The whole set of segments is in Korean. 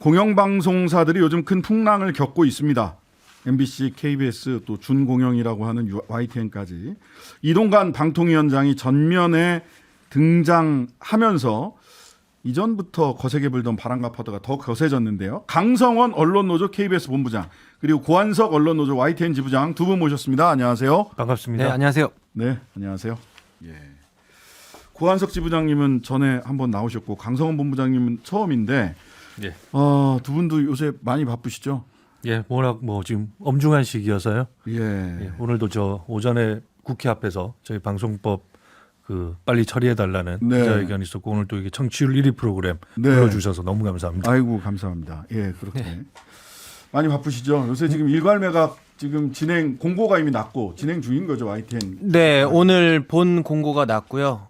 공영방송사들이 요즘 큰 풍랑을 겪고 있습니다. MBC, KBS 또 준공영이라고 하는 YTN까지 이동관 방통위원장이 전면에 등장하면서 이전부터 거세게 불던 바람과 파도가 더 거세졌는데요. 강성원 언론노조 KBS 본부장 그리고 고한석 언론노조 YTN 지부장 두 분 모셨습니다. 안녕하세요. 반갑습니다. 네, 안녕하세요. 네, 안녕하세요. 예. 고한석 지부장님은 전에 한번 나오셨고 강성원 본부장님은 처음인데 예. 두 분도 요새 많이 바쁘시죠? 예, 워낙 뭐 지금 엄중한 시기여서요. 예. 예, 오늘도 저 오전에 국회 앞에서 저희 방송법 그 빨리 처리해 달라는 네. 기자회견이 있었고 오늘 또 이게 청취율 1위 프로그램 네. 불러주셔서 너무 감사합니다. 아이고 감사합니다. 예, 그렇게 많이 바쁘시죠? 요새 지금 일괄매각 지금 진행 공고가 이미 났고 진행 중인 거죠, YTN. 네, 오늘 본 공고가 났고요.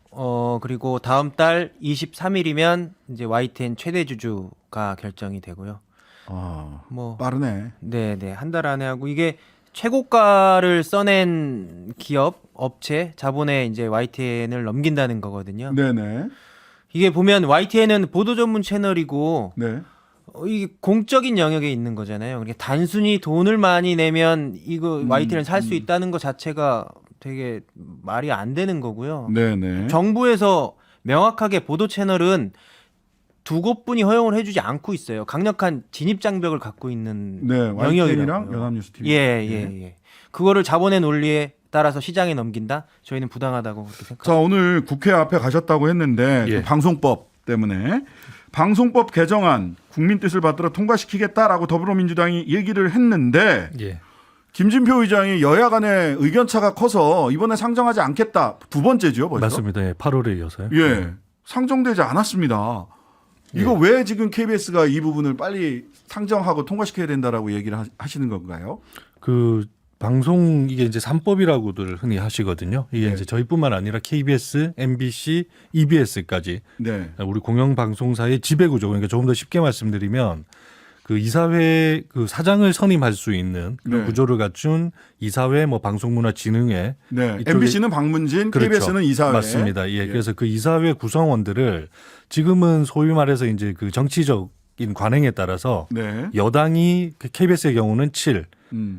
그리고 다음 달 23일이면 이제 YTN 최대 주주가 결정이 되고요. 뭐 빠르네. 네, 한 달 안에 하고 이게 최고가를 써낸 기업, 업체, 자본에 이제 YTN을 넘긴다는 거거든요. 네네. 이게 보면 YTN은 보도 전문 채널이고 네. 이게 공적인 영역에 있는 거잖아요. 그러니까 단순히 돈을 많이 내면 이거 YTN을 살 수 있다는 것 자체가 되게 말이 안 되는 거고요. 네네. 정부에서 명확하게 보도 채널은 두 곳뿐이 허용을 해주지 않고 있어요. 강력한 진입 장벽을 갖고 있는 네, YTN이랑 영역이라고요. 연합뉴스 TV. 예. 그거를 자본의 논리에 따라서 시장에 넘긴다? 저희는 부당하다고 그렇게 생각합니다. 자, 오늘 국회 앞에 가셨다고 했는데 예. 그 방송법 때문에 방송법 개정안 국민 뜻을 받들어 통과시키겠다라고 더불어민주당이 얘기를 했는데 예. 김진표 의장이 여야 간의 의견 차가 커서 이번에 상정하지 않겠다. 두 번째죠, 벌써. 맞습니다. 예, 8월에 이어서요. 예. 상정되지 않았습니다. 이거 왜 지금 KBS가 이 부분을 빨리 상정하고 통과시켜야 된다라고 얘기를 하시는 건가요? 그 방송 이게 이제 3법이라고들 흔히 하시거든요. 이게 네. 이제 저희뿐만 아니라 KBS, MBC, EBS까지 네. 우리 공영방송사의 지배구조. 그러니까 조금 더 쉽게 말씀드리면 그 이사회 그 사장을 선임할 수 있는 그런 네. 구조를 갖춘 이사회 뭐 방송문화진흥회. 네. 이쪽에- MBC는 방문진, 그렇죠. KBS는 이사회. 맞습니다. 예. 그래서 그 이사회 구성원들을 지금은 소위 말해서 이제 그 정치적인 관행에 따라서 네. 여당이 그 KBS의 경우는 7,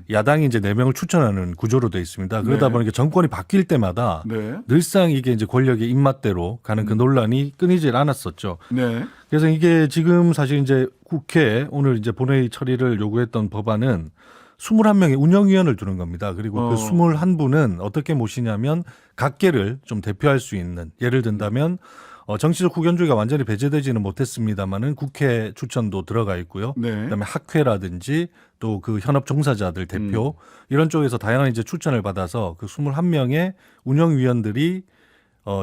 야당이 이제 4명을 추천하는 구조로 되어 있습니다. 그러다 네. 보니까 정권이 바뀔 때마다 네. 늘상 이게 이제 권력의 입맛대로 가는 그 논란이 끊이질 않았었죠. 네. 그래서 이게 지금 사실 이제 국회에 오늘 이제 본회의 처리를 요구했던 법안은 21명의 운영위원을 두는 겁니다. 그리고 그 21분은 어떻게 모시냐면 각계를 좀 대표할 수 있는, 예를 든다면 정치적 후견주의가 완전히 배제되지는 못했습니다만은 국회 추천도 들어가 있고요. 네. 그다음에 학회라든지 또 그 현업 종사자들 대표 이런 쪽에서 다양한 이제 추천을 받아서 그 21명의 운영위원들이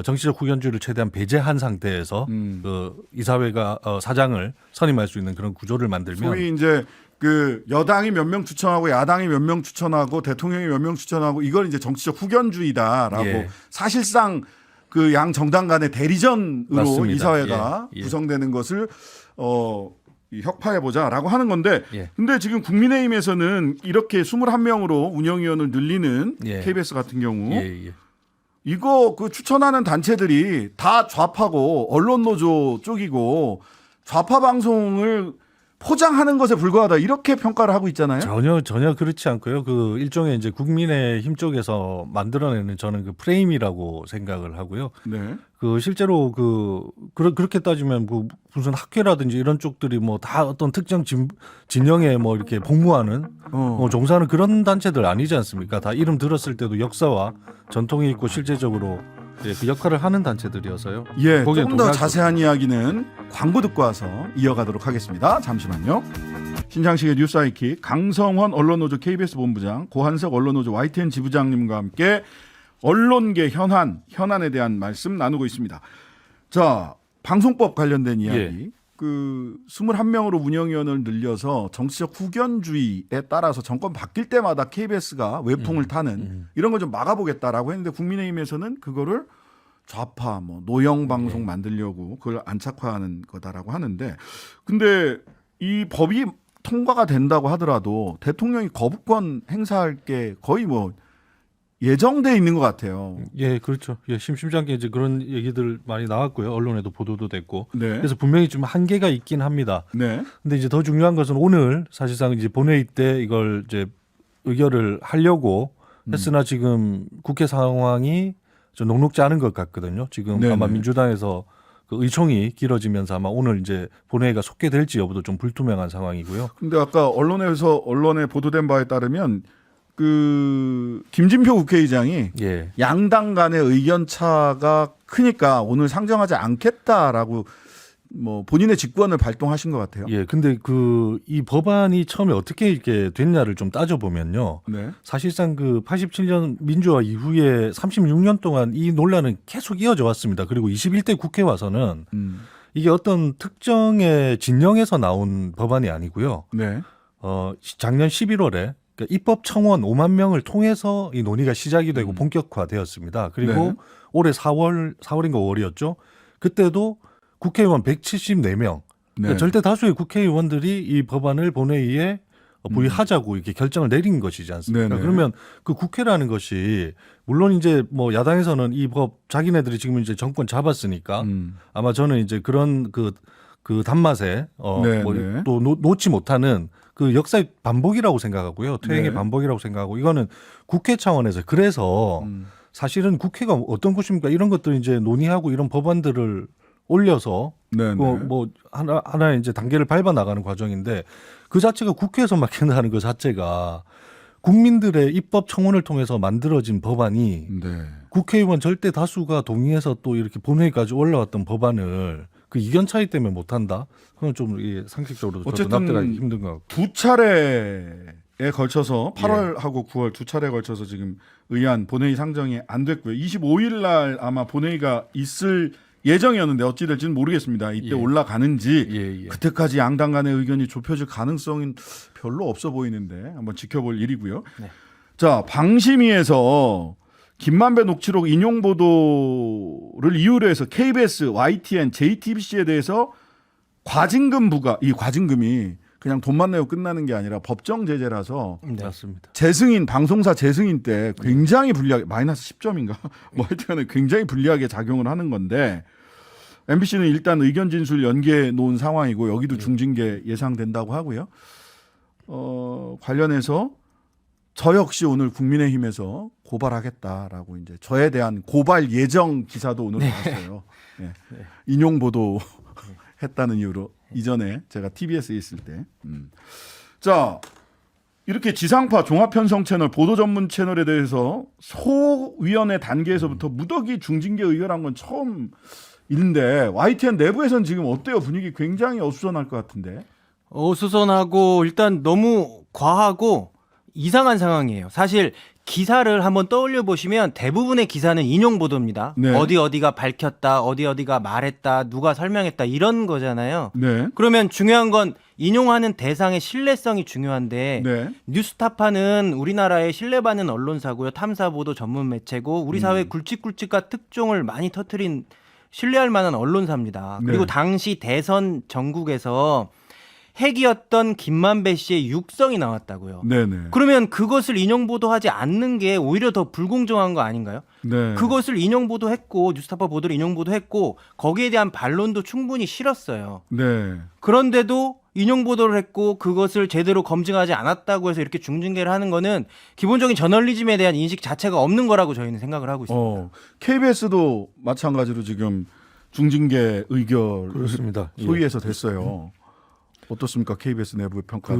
정치적 후견주의를 최대한 배제한 상태에서 그 이사회가 사장을 선임할 수 있는 그런 구조를 만들면 소위 이제 그 여당이 몇 명 추천하고 야당이 몇 명 추천하고 대통령이 몇 명 추천하고 이걸 이제 정치적 후견주의다라고 예. 사실상 그 양 정당 간의 대리전으로 맞습니다. 이사회가 예. 구성되는 것을 혁파해 보자라고 하는 건데 예. 근데 지금 국민의힘에서는 이렇게 21명으로 운영위원을 늘리는 예. KBS 같은 경우 예. 이거 그 추천하는 단체들이 다 좌파고 언론노조 쪽이고 좌파 방송을 포장하는 것에 불과하다 이렇게 평가를 하고 있잖아요. 전혀 그렇지 않고요. 그 일종의 이제 국민의힘 쪽에서 만들어내는 저는 그 프레임이라고 생각을 하고요. 네. 그 실제로 그렇게 따지면 그 무슨 학회라든지 이런 쪽들이 뭐 다 어떤 특정 진영에 뭐 이렇게 복무하는 종사하는 그런 단체들 아니지 않습니까? 다 이름 들었을 때도 역사와 전통이 있고 실제적으로 그 역할을 하는 단체들이어서요. 예, 거기에 조금 더 동의할 수 자세한 이야기는 광고 듣고 와서 이어가도록 하겠습니다. 잠시만요. 신장식의 뉴스아이킥 강성원 언론노조 KBS 본부장, 고한석 언론노조 YTN 지부장님과 함께 언론계 현안에 대한 말씀 나누고 있습니다. 자, 방송법 관련된 이야기. 예. 그 21명으로 운영위원을 늘려서 정치적 후견주의에 따라서 정권 바뀔 때마다 KBS가 외풍을 타는 이런 걸 좀 막아보겠다라고 했는데 국민의힘에서는 그거를 좌파 뭐 노영 방송 만들려고 그걸 안착화하는 거다라고 하는데 근데 이 법이 통과가 된다고 하더라도 대통령이 거부권 행사할 게 거의 뭐 예정돼 있는 것 같아요. 예, 그렇죠. 예, 심심찮게 이제 그런 얘기들 많이 나왔고요. 언론에도 보도도 됐고. 네. 그래서 분명히 좀 한계가 있긴 합니다. 네. 근데 이제 더 중요한 것은 오늘 사실상 이제 본회의 때 이걸 이제 의결을 하려고 했으나 지금 국회 상황이 좀 녹록지 않은 것 같거든요. 지금 네네. 아마 민주당에서 그 의총이 길어지면서 아마 오늘 이제 본회의가 속개될지 여부도 좀 불투명한 상황이고요. 근데 아까 언론에 보도된 바에 따르면 그 김진표 국회의장이 예. 양당 간의 의견 차가 크니까 오늘 상정하지 않겠다라고 뭐 본인의 직권을 발동하신 것 같아요. 예. 근데 그 이 법안이 처음에 어떻게 이렇게 됐냐를 좀 따져보면요. 네. 사실상 그 87년 민주화 이후에 36년 동안 이 논란은 계속 이어져 왔습니다. 그리고 21대 국회 와서는 이게 어떤 특정의 진영에서 나온 법안이 아니고요. 네. 작년 11월에 그러니까 입법 청원 5만 명을 통해서 이 논의가 시작이 되고 본격화되었습니다. 그리고 네. 올해 4월인가 5월이었죠. 그때도 국회의원 174명, 그러니까 네. 절대 다수의 국회의원들이 이 법안을 본회의에 부의하자고 이렇게 결정을 내린 것이지 않습니까? 네네. 그러면 그 국회라는 것이 물론 이제 뭐 야당에서는 이 법 자기네들이 지금 이제 정권 잡았으니까 아마 저는 이제 그런 그 단맛에 네, 뭐 네. 또 놓지 못하는 그 역사의 반복이라고 생각하고요. 퇴행의 네. 반복이라고 생각하고 이거는 국회 차원에서 그래서 사실은 국회가 어떤 곳입니까? 이런 것들 이제 논의하고 이런 법안들을 올려서 네. 뭐 하나 이제 단계를 밟아 나가는 과정인데 그 자체가 국회에서 막힌다는 그 자체가 국민들의 입법 청원을 통해서 만들어진 법안이 네. 국회의원 절대 다수가 동의해서 또 이렇게 본회의까지 올라왔던 법안을 그 이견 차이 때문에 못한다? 그건 좀 이게 상식적으로도 저도 어쨌든 납득하기 힘든 것 같고. 두 차례에 걸쳐서 8월하고 9월 두 차례에 걸쳐서 지금 의안 본회의 상정이 안 됐고요. 25일 날 아마 본회의가 있을 예정이었는데 어찌 될지는 모르겠습니다. 이때 예. 올라가는지 예. 그때까지 양당 간의 의견이 좁혀질 가능성은 별로 없어 보이는데 한번 지켜볼 일이고요. 네. 자, 방심위에서 김만배 녹취록 인용 보도를 이유로 해서 KBS, YTN, JTBC에 대해서 과징금 부과, 이 과징금이 그냥 돈만 내고 끝나는 게 아니라 법정 제재라서 네. 맞습니다. 재승인, 방송사 재승인 때 굉장히 불리하게, 마이너스 10점인가? 뭐 하여튼간에 굉장히 불리하게 작용을 하는 건데, MBC는 일단 의견 진술 연기해 놓은 상황이고, 여기도 중징계 예상된다고 하고요. 관련해서 저 역시 오늘 국민의힘에서 고발하겠다라고 이제 저에 대한 고발 예정 기사도 오늘 나왔어요. 네. 인용 보도 했다는 이유로 이전에 제가 TBS에 있을 때. 자, 이렇게 지상파 종합편성 채널 보도 전문 채널에 대해서 소위원회 단계에서부터 무더기 중징계 의결한 건 처음인데 YTN 내부에서는 지금 어때요? 분위기 굉장히 어수선할 것 같은데. 어수선하고 일단 너무 과하고 이상한 상황이에요. 사실 기사를 한번 떠올려 보시면 대부분의 기사는 인용 보도입니다. 네. 어디가 밝혔다, 어디가 말했다, 누가 설명했다 이런 거잖아요. 네. 그러면 중요한 건 인용하는 대상의 신뢰성이 중요한데 네. 뉴스타파는 우리나라의 신뢰받는 언론사고요. 탐사보도 전문 매체고 우리 사회 굵직굵직한 특종을 많이 터뜨린 신뢰할 만한 언론사입니다. 그리고 네. 당시 대선 전국에서 핵이었던 김만배 씨의 육성이 나왔다고요. 네네. 그러면 그것을 인용 보도하지 않는 게 오히려 더 불공정한 거 아닌가요? 네. 그것을 인용 보도했고 뉴스타파 보도를 인용 보도했고 거기에 대한 반론도 충분히 실었어요. 네. 그런데도 인용 보도를 했고 그것을 제대로 검증하지 않았다고 해서 이렇게 중징계를 하는 거는 기본적인 저널리즘에 대한 인식 자체가 없는 거라고 저희는 생각을 하고 있습니다. KBS도 마찬가지로 지금 중징계 의결 그렇습니다. 소위에서 됐어요. 어떻습니까? KBS 내부의 평가.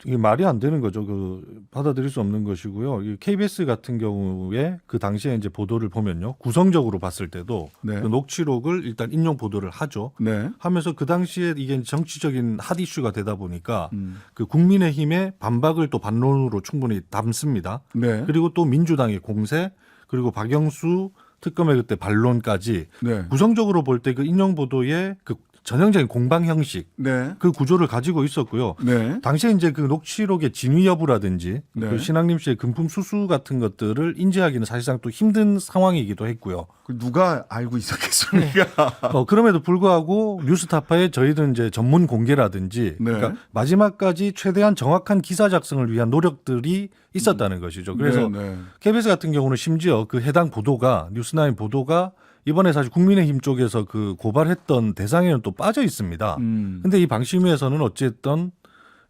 이게 말이 안 되는 거죠. 받아들일 수 없는 것이고요. 이 KBS 같은 경우에 그 당시에 이제 보도를 보면요. 구성적으로 봤을 때도 네. 그 녹취록을 일단 인용 보도를 하죠. 네. 하면서 그 당시에 이게 정치적인 핫 이슈가 되다 보니까 그 국민의힘의 반박을 또 반론으로 충분히 담습니다. 네. 그리고 또 민주당의 공세 그리고 박영수 특검의 그때 반론까지 네. 구성적으로 볼 때 그 인용 보도의 그 전형적인 공방 형식 네. 그 구조를 가지고 있었고요. 네. 당시에 이제 그 녹취록의 진위 여부라든지 네. 그 신학림 씨의 금품 수수 같은 것들을 인지하기는 사실상 또 힘든 상황이기도 했고요. 그 누가 알고 있었겠습니까? 그럼에도 불구하고 뉴스타파에 저희는 이제 전문 공개라든지 네. 그러니까 마지막까지 최대한 정확한 기사 작성을 위한 노력들이 있었다는 것이죠. 그래서 네. KBS 같은 경우는 심지어 그 해당 보도가 뉴스나인 보도가 이번에 사실 국민의힘 쪽에서 그 고발했던 대상에는 또 빠져 있습니다. 근데 이 방심위에서는 어쨌든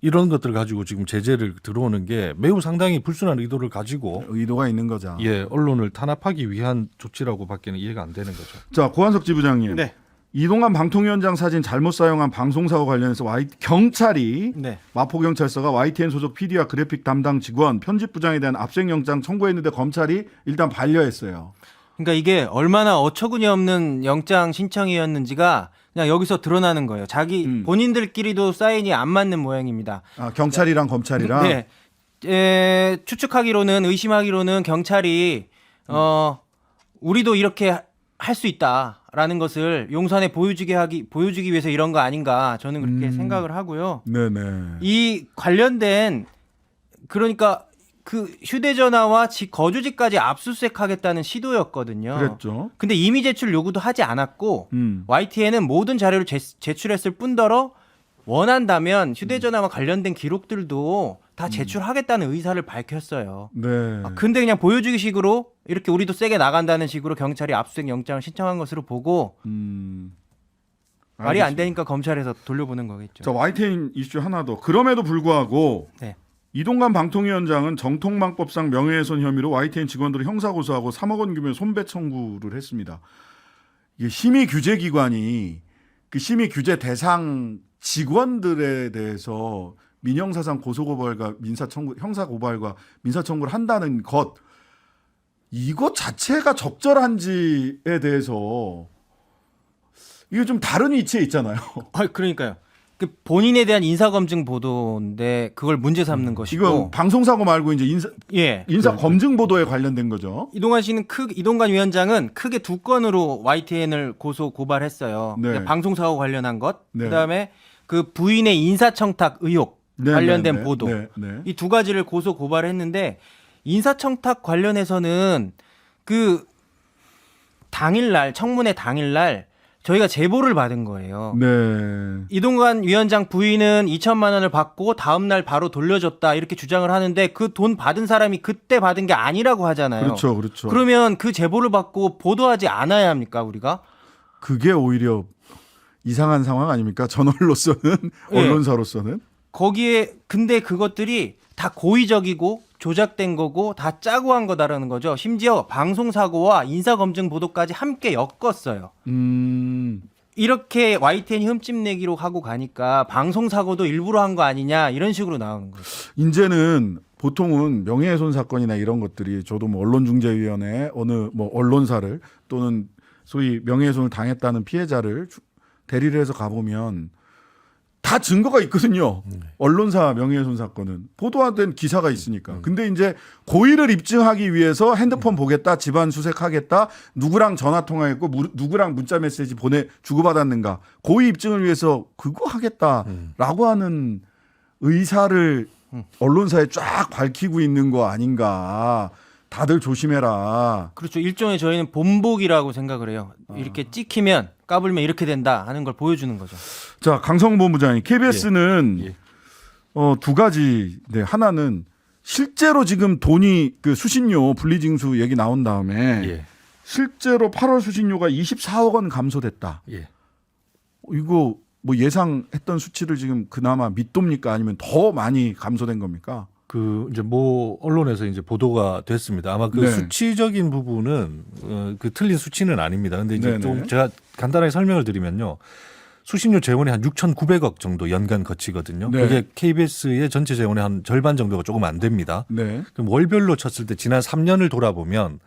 이런 것들을 가지고 지금 제재를 들어오는 게 매우 상당히 불순한 의도를 가지고 의도가 있는 거죠. 예, 언론을 탄압하기 위한 조치라고 밖에는 이해가 안 되는 거죠. 자, 고한석 지부장님. 네. 이동관 방통위원장 사진 잘못 사용한 방송사고 관련해서 경찰이 네. 마포경찰서가 YTN 소속 PD와 그래픽 담당 직원 편집부장에 대한 압수영장 청구했는데 검찰이 일단 반려했어요. 그러니까 이게 얼마나 어처구니 없는 영장 신청이었는지가 그냥 여기서 드러나는 거예요. 자기 본인들끼리도 사인이 안 맞는 모양입니다. 아, 경찰이랑 검찰이랑. 네. 추측하기로는 의심하기로는 경찰이 우리도 이렇게 할 수 있다라는 것을 용산에 보여주기 위해서 이런 거 아닌가 저는 그렇게 생각을 하고요. 네네. 이 관련된 그러니까 그 휴대전화와 거주지까지 압수수색하겠다는 시도였거든요. 그랬죠. 근데 이미 제출 요구도 하지 않았고 YTN은 모든 자료를 제출했을 뿐더러 원한다면 휴대전화와 관련된 기록들도 다 제출하겠다는 의사를 밝혔어요. 네. 근데 그냥 보여주기 식으로 이렇게 우리도 세게 나간다는 식으로 경찰이 압수수색 영장을 신청한 것으로 보고 말이 안 되니까 검찰에서 돌려보는 거겠죠. 자, YTN 이슈 하나 더. 그럼에도 불구하고 네. 이동관 방통위원장은 정통망법상 명예훼손 혐의로 YTN 직원들을 형사고소하고 3억 원 규모의 손배 청구를 했습니다. 이게 심의 규제 기관이 그 심의 규제 대상 직원들에 대해서 민형사상 고소고발과 민사청구, 형사고발과 민사청구를 한다는 것, 이것 자체가 적절한지에 대해서 이게 좀 다른 위치에 있잖아요. 그러니까요. 그 본인에 대한 인사검증 보도인데 그걸 문제 삼는 것이고. 이건 방송사고 말고 이제 예. 인사 검증 보도에 관련된 거죠. 이동관 위원장은 크게 두 건으로 YTN을 고발했어요. 네. 방송사고 관련한 것, 네. 그다음에 그 부인의 인사청탁 의혹 네, 관련된 네, 보도. 네, 네. 이 두 가지를 고발했는데 인사청탁 관련해서는 그 당일날 청문회 당일날 저희가 제보를 받은 거예요. 네. 이동관 위원장 부인은 2천만 원을 받고 다음 날 바로 돌려줬다 이렇게 주장을 하는데 그 돈 받은 사람이 그때 받은 게 아니라고 하잖아요. 그렇죠, 그렇죠. 그러면 그 제보를 받고 보도하지 않아야 합니까 우리가? 그게 오히려 이상한 상황 아닙니까? 전언로서는 네. 언론사로서는. 거기에 근데 그것들이 다 고의적이고 조작된 거고 다 짜고 한 거다라는 거죠. 심지어 방송사고와 인사검증 보도까지 함께 엮었어요. 이렇게 YTN이 흠집내기로 하고 가니까 방송사고도 일부러 한 거 아니냐 이런 식으로 나오는 거죠. 이제는 보통은 명예훼손 사건이나 이런 것들이 저도 뭐 언론중재위원회 어느 뭐 언론사를 또는 소위 명예훼손을 당했다는 피해자를 대리를 해서 가보면 다 증거가 있거든요. 언론사 명예훼손 사건은 보도된 기사가 있으니까. 근데 이제 고의를 입증하기 위해서 핸드폰 보겠다, 집안 수색하겠다, 누구랑 전화 통화했고 누구랑 문자 메시지 주고받았는가, 고의 입증을 위해서 그거 하겠다라고 하는 의사를 언론사에 쫙 밝히고 있는 거 아닌가. 다들 조심해라. 그렇죠. 일종의 저희는 본보기라고 생각을 해요. 이렇게 찍히면 까불면 이렇게 된다 하는 걸 보여주는 거죠. 자, 강성 본부장님, KBS는 예. 두 가지. 네, 하나는 실제로 지금 돈이 그 수신료 분리징수 얘기 나온 다음에 예. 실제로 8월 수신료가 24억 원 감소됐다. 예. 이거 뭐 예상했던 수치를 지금 그나마 믿습니까? 아니면 더 많이 감소된 겁니까? 그 이제 뭐 언론에서 이제 보도가 됐습니다. 아마 그 네. 수치적인 부분은 그 틀린 수치는 아닙니다. 근데 이제 네네. 좀 제가 간단하게 설명을 드리면요. 수신료 재원이 한 6,900억 정도 연간 거치거든요. 네. 그게 KBS의 전체 재원의 한 절반 정도가 조금 안 됩니다. 네. 그럼 월별로 쳤을 때 지난 3년을 돌아보면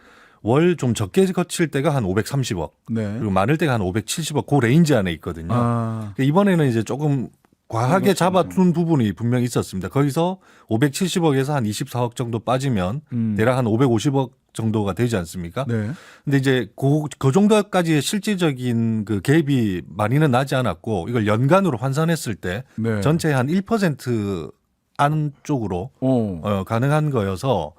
월 좀 적게 거칠 때가 한 530억, 네. 그리고 많을 때가 한 570억, 그 레인지 안에 있거든요. 아, 그러니까 이번에는 이제 조금 과하게 잡아둔 부분이 분명히 있었습니다. 거기서 570억에서 한 24억 정도 빠지면 대략 한 550억 정도가 되지 않습니까? 네. 근데 이제 그 정도까지의 실질적인 그 갭이 많이는 나지 않았고 이걸 연간으로 환산했을 때 네. 전체 한 1% 안쪽으로 가능한 거여서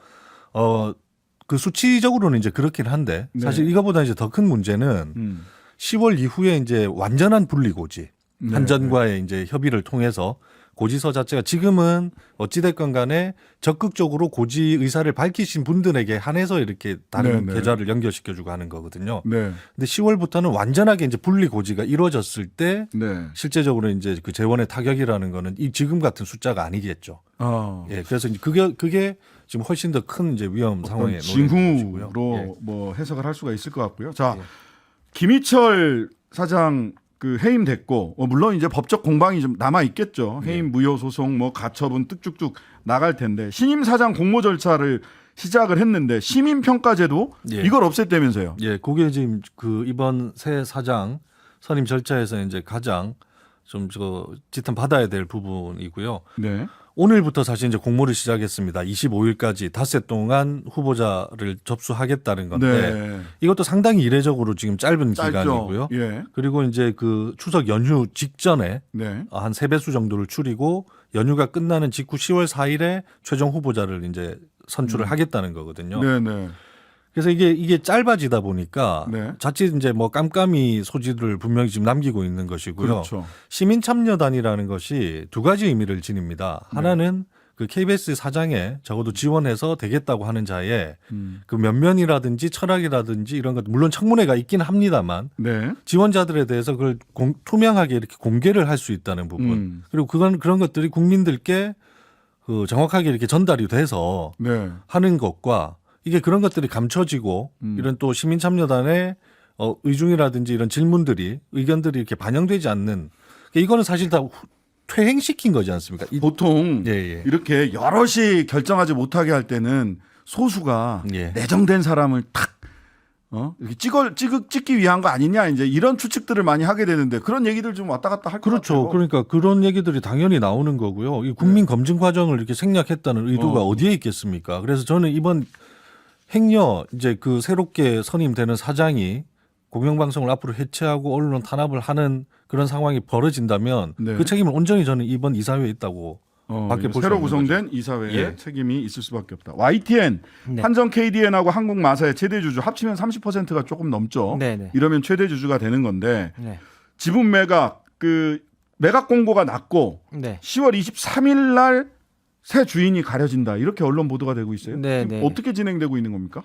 그 수치적으로는 이제 그렇긴 한데 네. 사실 이거보다 이제 더 큰 문제는 10월 이후에 이제 완전한 분리고지 네. 한전과의 이제 협의를 통해서 고지서 자체가 지금은 어찌됐건 간에 적극적으로 고지 의사를 밝히신 분들에게 한해서 이렇게 다른 네, 네. 계좌를 연결시켜주고 하는 거거든요. 네. 근데 10월부터는 완전하게 이제 분리 고지가 이루어졌을 때 네. 실제적으로 이제 그 재원의 타격이라는 거는 이 지금 같은 숫자가 아니겠죠. 예, 그래서 이제 그게 지금 훨씬 더 큰 이제 위험 상황에 놓인 것이고요. 징후로 예. 뭐 해석을 할 수가 있을 것 같고요. 자, 예. 김희철 사장 그 해임됐고 물론 이제 법적 공방이 좀 남아 있겠죠. 예. 해임 무효 소송 뭐 가처분 뚝뚝뚝 나갈 텐데 신임 사장 공모 절차를 시작을 했는데 시민 평가제도 예. 이걸 없앴다면서요. 예, 그게 지금 그 이번 새 사장 선임 절차에서 이제 가장 좀 저 지탄 받아야 될 부분이고요. 네. 오늘부터 사실 이제 공모를 시작했습니다. 25일까지 닷새 동안 후보자를 접수하겠다는 건데 네. 이것도 상당히 이례적으로 지금 짧은 짧죠. 기간이고요. 예. 그리고 이제 그 추석 연휴 직전에 네. 한 3배수 정도를 줄이고 연휴가 끝나는 직후 10월 4일에 최종 후보자를 이제 선출을 하겠다는 거거든요. 네, 네. 그래서 이게 짧아지다 보니까 네. 자칫 이제 뭐 깜깜이 소지를 분명히 지금 남기고 있는 것이고요. 그렇죠. 시민 참여단이라는 것이 두 가지 의미를 지닙니다. 하나는 그 KBS 사장에 적어도 지원해서 되겠다고 하는 자의 그 면면이라든지 철학이라든지 이런 것 물론 청문회가 있긴 합니다만 네. 지원자들에 대해서 그걸 투명하게 이렇게 공개를 할 수 있다는 부분 그리고 그런 것들이 국민들께 그 정확하게 이렇게 전달이 돼서 네. 하는 것과 이게 그런 것들이 감춰지고 이런 또 시민 참여단의 의중이라든지 이런 질문들이 의견들이 이렇게 반영되지 않는 이거는 사실 다 퇴행시킨 거지 않습니까? 보통 예. 이렇게 여럿이 결정하지 못하게 할 때는 소수가 예. 내정된 사람을 탁 이렇게 찍기 위한 거 아니냐 이제 이런 추측들을 많이 하게 되는데 그런 얘기들 좀 왔다 갔다 할 것 그렇죠. 같아요. 그러니까 그런 얘기들이 당연히 나오는 거고요. 이 국민 검증 과정을 이렇게 생략했다는 의도가 어디에 있겠습니까? 그래서 저는 이번 행여 이제 그 새롭게 선임되는 사장이 공영방송을 앞으로 해체하고 언론 탄압을 하는 그런 상황이 벌어진다면 네. 그 책임을 온전히 저는 이번 이사회에 있다고 밖에 볼수 새로 없는 구성된 이사회에 예. 책임이 있을 수밖에 없다. YTN, 네. 한전 KDN하고 한국마사의 최대 주주 합치면 30%가 조금 넘죠. 네네. 이러면 최대 주주가 되는 건데 네. 지분 매각 매각 공고가 났고 네. 10월 23일 날 새 주인이 가려진다. 이렇게 언론 보도가 되고 있어요. 네, 지금 네. 어떻게 진행되고 있는 겁니까?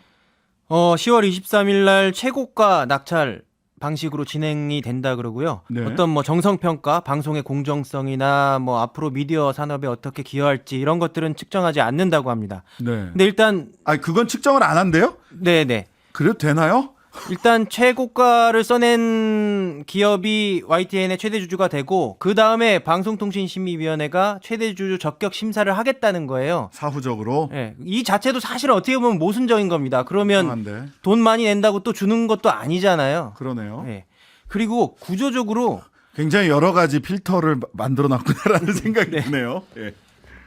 10월 23일 날 최고가 낙찰 방식으로 진행이 된다 그러고요. 네. 어떤 뭐 정성 평가, 방송의 공정성이나 뭐 앞으로 미디어 산업에 어떻게 기여할지 이런 것들은 측정하지 않는다고 합니다. 네. 근데 일단 그건 측정을 안 한대요? 네네. 그래도 되나요? 일단 최고가를 써낸 기업이 YTN의 최대 주주가 되고 그 다음에 방송통신심의위원회가 최대 주주 적격 심사를 하겠다는 거예요. 사후적으로. 예, 이 자체도 사실 어떻게 보면 모순적인 겁니다. 그러면 이상한데. 돈 많이 낸다고 또 주는 것도 아니잖아요. 그러네요. 예. 그리고 구조적으로 굉장히 여러 가지 필터를 만들어 놨구나라는 생각이 드네요. 예.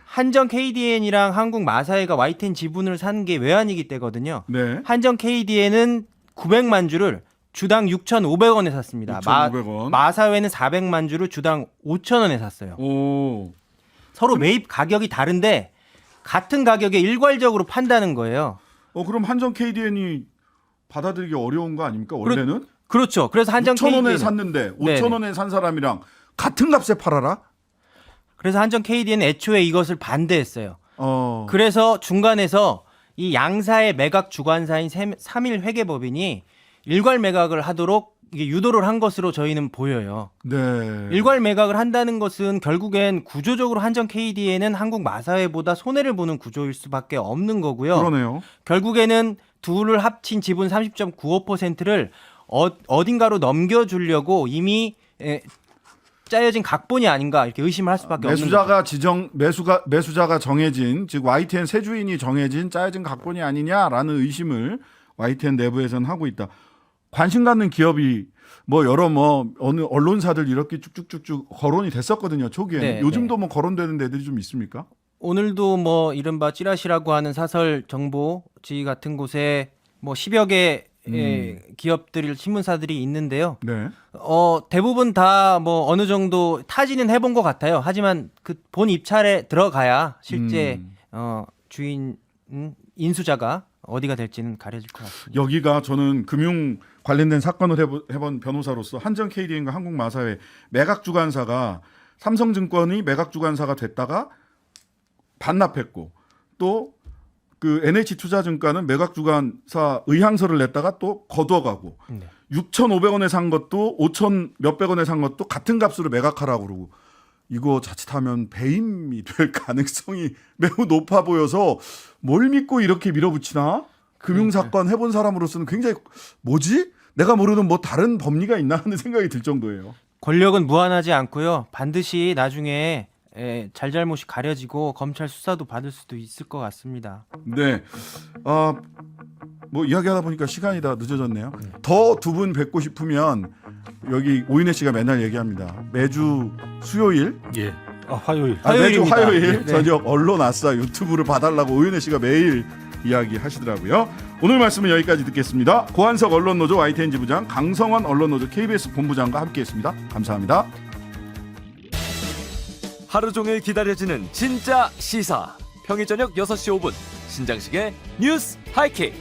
한전 KDN이랑 한국 마사회가 YTN 지분을 산 게 외환위기 때거든요. 네. 한전 KDN은 900만 주를 주당 6,500원에 샀습니다. 6,500원. 마사회는 400만 주를 주당 5,000원에 샀어요. 오. 서로 매입 가격이 다른데 같은 가격에 일괄적으로 판다는 거예요. 그럼 한전 KDN이 받아들이기 어려운 거 아닙니까? 원래는 그렇죠. 그래서 한전 6,000원에 KDN 샀는데 네네. 5,000원에 산 사람이랑 같은 값에 팔아라? 그래서 한전 KDN은 애초에 이것을 반대했어요. 어. 그래서 중간에서 이 양사의 매각 주관사인 3일 회계법인이 일괄 매각을 하도록 이게 유도를 한 것으로 저희는 보여요. 네. 일괄 매각을 한다는 것은 결국엔 구조적으로 한전 KDN은 한국 마사회보다 손해를 보는 구조일 수밖에 없는 거고요. 그러네요. 결국에는 둘을 합친 지분 30.95%를 어딘가로 넘겨주려고 이미 짜여진 각본이 아닌가 이렇게 의심을 할 수밖에 없는 거죠. 매수자가 정해진 즉 YTN 새 주인이 정해진 짜여진 각본이 아니냐라는 의심을 YTN 내부에서는 하고 있다. 관심 갖는 기업이 여러 어느 언론사들 이렇게 쭉쭉쭉쭉 거론이 됐었거든요. 초기에는. 네, 요즘도 거론되는 데들이 좀 있습니까? 오늘도 이른바 찌라시라고 하는 사설 정보지 같은 곳에 뭐 10여 개 기업들 신문사들이 있는데요. 네. 대부분 다 뭐 어느 정도 타지는 해본 것 같아요. 하지만 그 본 입찰에 들어가야 실제 주인 인수자가 어디가 될지는 가려질 것 같습니다. 여기가 저는 금융 관련된 사건을 해본 변호사로서 한전 KDN과 한국마사회 매각주관사가 삼성증권이 매각주관사가 됐다가 반납했고 또 그 NH투자증권은 매각주관사 의향서를 냈다가 또 거둬가고 네. 6,500원에 산 것도 5,000 몇백 원에 산 것도 같은 값으로 매각하라고 그러고 이거 자칫하면 배임이 될 가능성이 매우 높아 보여서 뭘 믿고 이렇게 밀어붙이나? 금융사건 해본 사람으로서는 굉장히 뭐지? 내가 모르는 뭐 다른 법리가 있나 하는 생각이 들 정도예요. 권력은 무한하지 않고요. 반드시 나중에 잘잘못이 가려지고 검찰 수사도 받을 수도 있을 것 같습니다. 네. 뭐 이야기하다 보니까 시간이 다 늦어졌네요. 더 두 분 뵙고 싶으면 여기 오윤혜 씨가 맨날 얘기합니다. 매주 수요일, 예. 화요일. 매주 화요일입니다. 화요일 네. 저녁 언론 아싸 유튜브를 봐달라고 오윤혜 씨가 매일 이야기하시더라고요. 오늘 말씀은 여기까지 듣겠습니다. 고한석 언론노조 YTN 지부장, 강성원 언론노조 KBS 본부장과 함께했습니다. 감사합니다. 하루 종일 기다려지는 진짜 시사. 평일 저녁 6시 5분 신장식의 뉴스 하이킥.